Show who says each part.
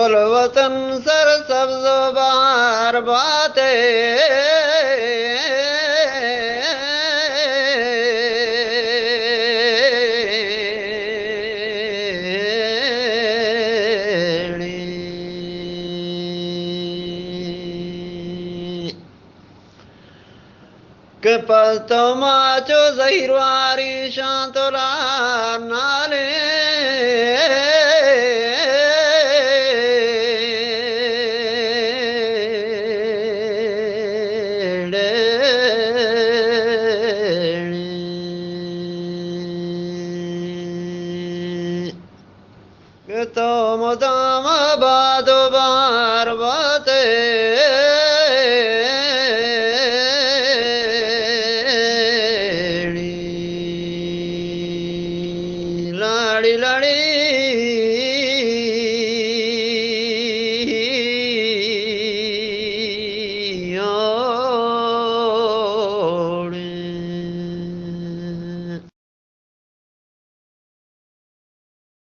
Speaker 1: बोल वतन सर सब्ज बार बाते के पस्तो माचो जहिरवारी शांतोला नाले तो मदाम बादो बार बार